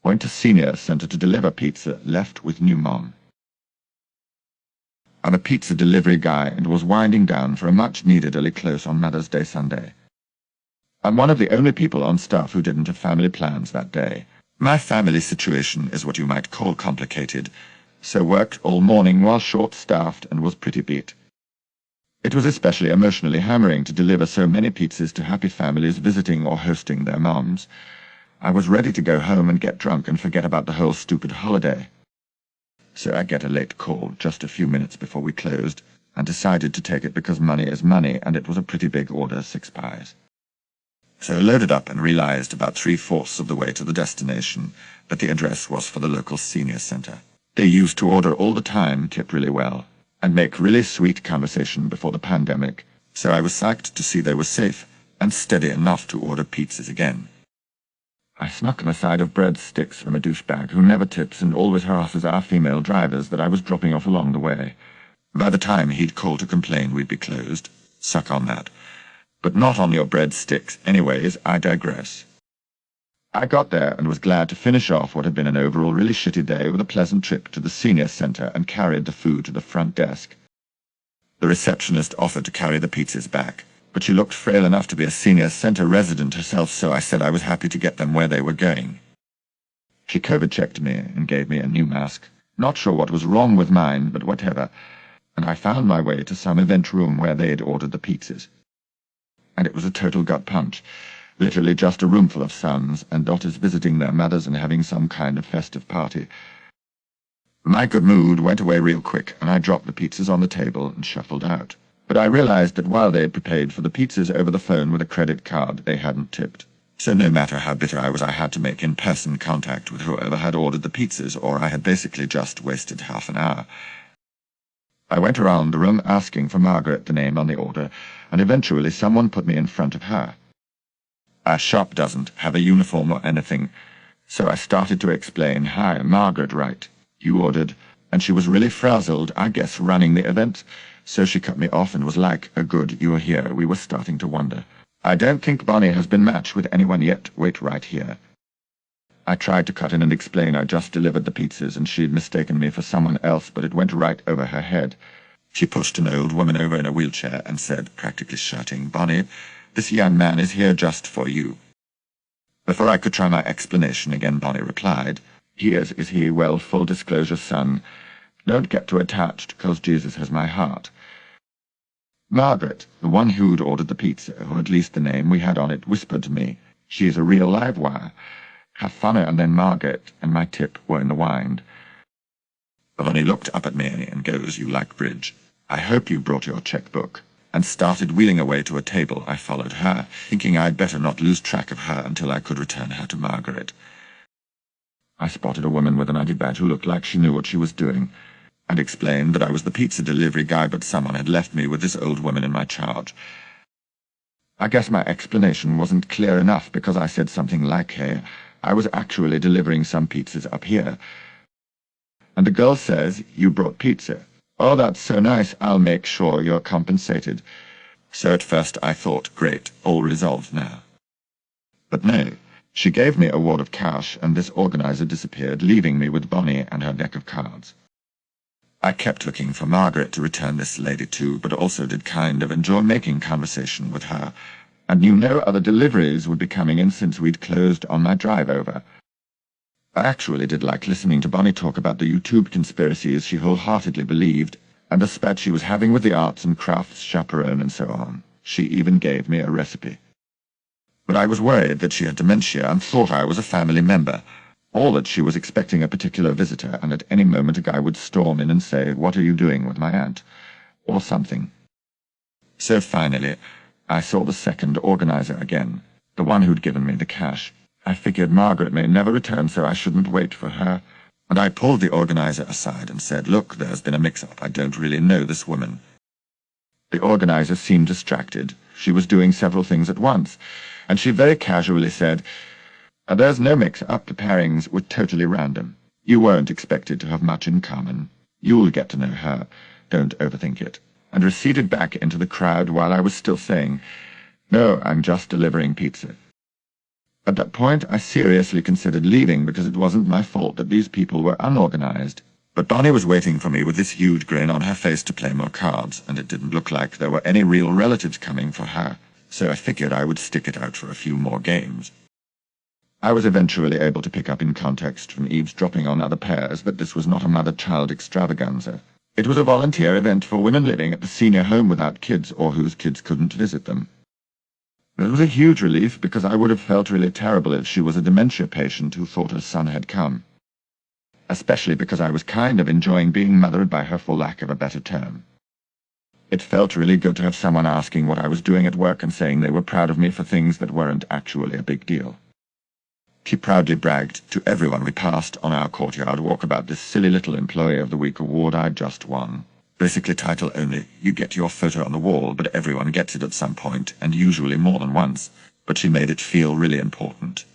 Went to senior center to deliver pizza, left with new mom. I'm a pizza delivery guy and was winding down for a much-needed early close on Mother's Day Sunday. I'm one of the only people on staff who didn't have family plans that day. My family situation is what you might call complicated, so worked all morning while short-staffed and was pretty beat. It was especially emotionally hammering to deliver so many pizzas to happy families visiting or hosting their moms. I was ready to go home and get drunk and forget about the whole stupid holiday. So I get a late call just a few minutes before we closed, and decided to take it because money is money, and it was a pretty big order, 6 pies. So loaded up and realized about 3/4 of the way to the destination that the address was for the local senior center. They used to order all the time, tip really well, and make really sweet conversation before the pandemic, so I was psyched to see they were safe and steady enough to order pizzas again. I snuck them a side of breadsticks from a douchebag who never tips and always harasses our female drivers that I was dropping off along the way. By the time he'd call to complain we'd be closed, suck on that. But not on your breadsticks. Anyways, I digress. I got there and was glad to finish off what had been an overall really shitty day with a pleasant trip to the senior center and carried the food to the front desk. The receptionist offered to carry the pizzas back, but she looked frail enough to be a senior center resident herself, so I said I was happy to get them where they were going. She COVID-checked me and gave me a new mask. Not sure what was wrong with mine, but whatever, and I found my way to some event room where they had ordered the pizzas. And it was a total gut punch. Literally just a room full of sons and daughters visiting their mothers and having some kind of festive party. My good mood went away real quick, and I dropped the pizzas on the table and shuffled out. But I realized that while they had prepaid for the pizzas over the phone with a credit card, they hadn't tipped. So no matter how bitter I was, I had to make in-person contact with whoever had ordered the pizzas, or I had basically just wasted half an hour. I went around the room asking for Margaret, the name on the order, and eventually someone put me in front of her. Our shop doesn't have a uniform or anything, so I started to explain, "Hi, Margaret, right? You ordered," and she was really frazzled, I guess, running the event, so she cut me off and was like, "Oh good, you are here." We were starting to wonder. "I don't think Bonnie has been matched with anyone yet. Wait right here." I tried to cut in and explain I just delivered the pizzas and she'd mistaken me for someone else, but it went right over her head. She pushed an old woman over in a wheelchair and said, practically shouting, "Bonnie, this young man is here just for you." Before I could try my explanation again, Bonnie replied, Is he? Well, full disclosure, son. Don't get too attached, 'cause Jesus has my heart." Margaret, the one who'd ordered the pizza, or at least the name we had on it, whispered to me, "She is a real live wire. Have fun," and then Margaret and my tip were in the wind. Bonnie looked up at me and goes, "You like bridge? I hope you brought your checkbook," and started wheeling away to a table. I followed her, thinking I'd better not lose track of her until I could return her to Margaret. I spotted a woman with an ID badge who looked like she knew what she was doing, and explained that I was the pizza delivery guy, but someone had left me with this old woman in my charge. I guess my explanation wasn't clear enough because I said something like, "Hey, I was actually delivering some pizzas up here." And the girl says, "You brought pizza. Oh, that's so nice. I'll make sure you're compensated." So at first I thought, great, all resolved now. But no. She gave me a wad of cash, and this organizer disappeared, leaving me with Bonnie and her deck of cards. I kept looking for Margaret to return this lady to, but also did kind of enjoy making conversation with her, and knew no other deliveries would be coming in since we'd closed on my drive over. I actually did like listening to Bonnie talk about the YouTube conspiracies she wholeheartedly believed, and the spat she was having with the arts and crafts chaperone and so on. She even gave me a recipe. But I was worried that she had dementia and thought I was a family member, or that she was expecting a particular visitor, and at any moment a guy would storm in and say, "What are you doing with my aunt?" or something. So finally, I saw the second organizer again, the one who'd given me the cash. I figured Margaret may never return, so I shouldn't wait for her, and I pulled the organizer aside and said, "Look, there's been a mix-up. I don't really know this woman." The organizer seemed distracted. She was doing several things at once, and she very casually said, "There's no mix-up. The pairings were totally random. You weren't expected to have much in common. You'll get to know her. Don't overthink it," and receded back into the crowd while I was still saying, "No, I'm just delivering pizza." At that point, I seriously considered leaving because it wasn't my fault that these people were unorganized. But Bonnie was waiting for me with this huge grin on her face to play more cards, and it didn't look like there were any real relatives coming for her, so I figured I would stick it out for a few more games. I was eventually able to pick up in context from eavesdropping on other pairs that this was not a mother-child extravaganza. It was a volunteer event for women living at the senior home without kids or whose kids couldn't visit them. It was a huge relief because I would have felt really terrible if she was a dementia patient who thought her son had come. Especially because I was kind of enjoying being mothered by her for lack of a better term. It felt really good to have someone asking what I was doing at work and saying they were proud of me for things that weren't actually a big deal. She proudly bragged to everyone we passed on our courtyard walk about this silly little Employee of the Week award I'd just won. Basically title only, you get your photo on the wall, but everyone gets it at some point, and usually more than once, but she made it feel really important.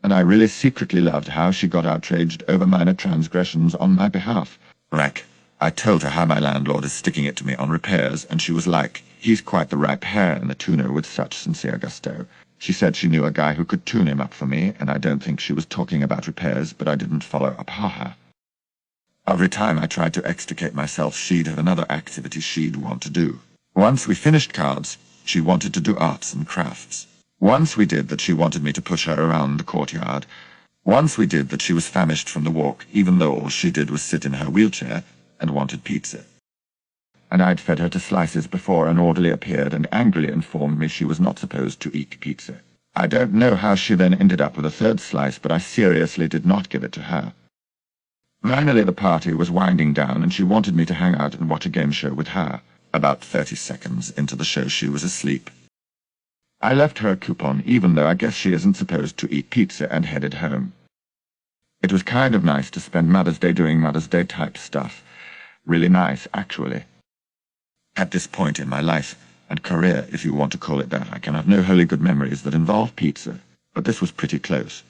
And I really secretly loved how she got outraged over minor transgressions on my behalf. Like, I told her how my landlord is sticking it to me on repairs, and she was like, he's quite the ripe hare in the tuner with such sincere gusto. She said she knew a guy who could tune him up for me, and I don't think she was talking about repairs, but I didn't follow up haha. Every time I tried to extricate myself, she'd have another activity she'd want to do. Once we finished cards, she wanted to do arts and crafts. Once we did that, she wanted me to push her around the courtyard. Once we did that, she was famished from the walk, even though all she did was sit in her wheelchair, and wanted pizza. And I'd fed her to slices before an orderly appeared and angrily informed me she was not supposed to eat pizza. I don't know how she then ended up with a third slice, but I seriously did not give it to her. Finally, the party was winding down, and she wanted me to hang out and watch a game show with her. About 30 seconds into the show, she was asleep. I left her a coupon, even though I guess she isn't supposed to eat pizza, and headed home. It was kind of nice to spend Mother's Day doing Mother's Day type stuff. Really nice, actually. At this point in my life, and career, if you want to call it that, I can have no wholly good memories that involve pizza, but this was pretty close.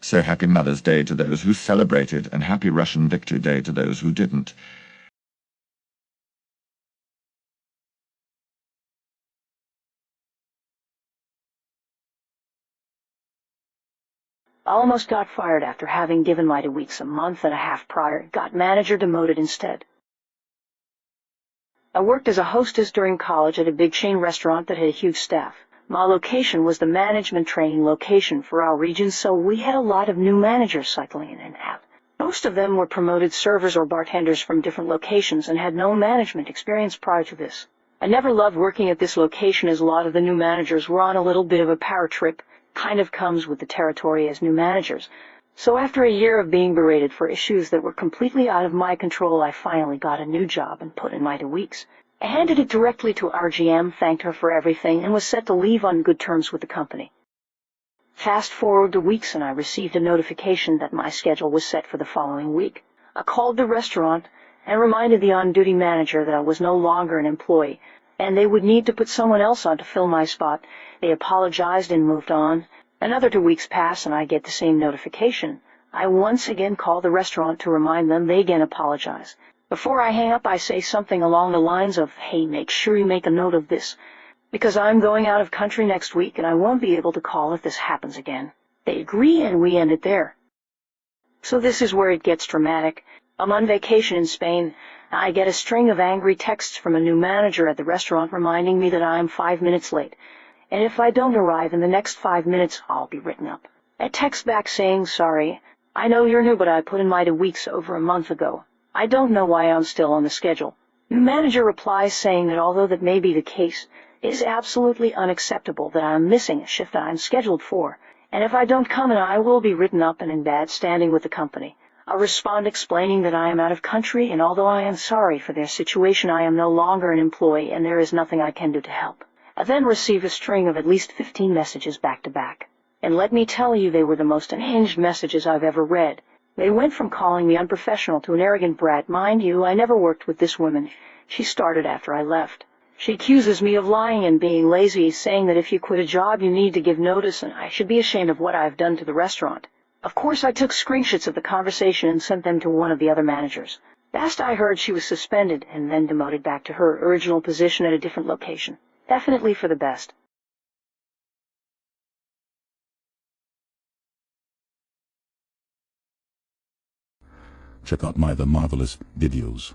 So happy Mother's Day to those who celebrated, and happy Russian Victory Day to those who didn't. Almost got fired after having given my 2 weeks a month and a half prior, got manager demoted instead. I worked as a hostess during college at a big chain restaurant that had a huge staff. My location was the management training location for our region, so we had a lot of new managers cycling in and out. Most of them were promoted servers or bartenders from different locations and had no management experience prior to this. I never loved working at this location as a lot of the new managers were on a little bit of a power trip, kind of comes with the territory as new managers. So after a year of being berated for issues that were completely out of my control, I finally got a new job and put in my 2 weeks. I handed it directly to our GM, thanked her for everything, and was set to leave on good terms with the company. Fast forward 2 weeks, and I received a notification that my schedule was set for the following week. I called the restaurant and reminded the on-duty manager that I was no longer an employee, and they would need to put someone else on to fill my spot. They apologized and moved on. Another 2 weeks pass, and I get the same notification. I once again call the restaurant to remind them. They again apologize. Before I hang up, I say something along the lines of, hey, make sure you make a note of this, because I'm going out of country next week and I won't be able to call if this happens again. They agree, and we end it there. So this is where it gets dramatic. I'm on vacation in Spain. I get a string of angry texts from a new manager at the restaurant reminding me that I'm 5 minutes late, and if I don't arrive in the next 5 minutes, I'll be written up. I text back saying, sorry, I know you're new, but I put in my 2 weeks over a month ago. I don't know why I'm still on the schedule. The manager replies saying that although that may be the case, it is absolutely unacceptable that I'm missing a shift that I'm scheduled for, and if I don't come in, I will be written up and in bad standing with the company. I respond explaining that I am out of country, and although I am sorry for their situation, I am no longer an employee and there is nothing I can do to help. I then receive a string of at least 15 messages back to back. And let me tell you, they were the most unhinged messages I've ever read. They went from calling me unprofessional to an arrogant brat. Mind you, I never worked with this woman. She started after I left. She accuses me of lying and being lazy, saying that if you quit a job, you need to give notice, and I should be ashamed of what I've done to the restaurant. Of course, I took screenshots of the conversation and sent them to one of the other managers. Last I heard, she was suspended and then demoted back to her original position at a different location. Definitely for the best. check out my other marvelous videos.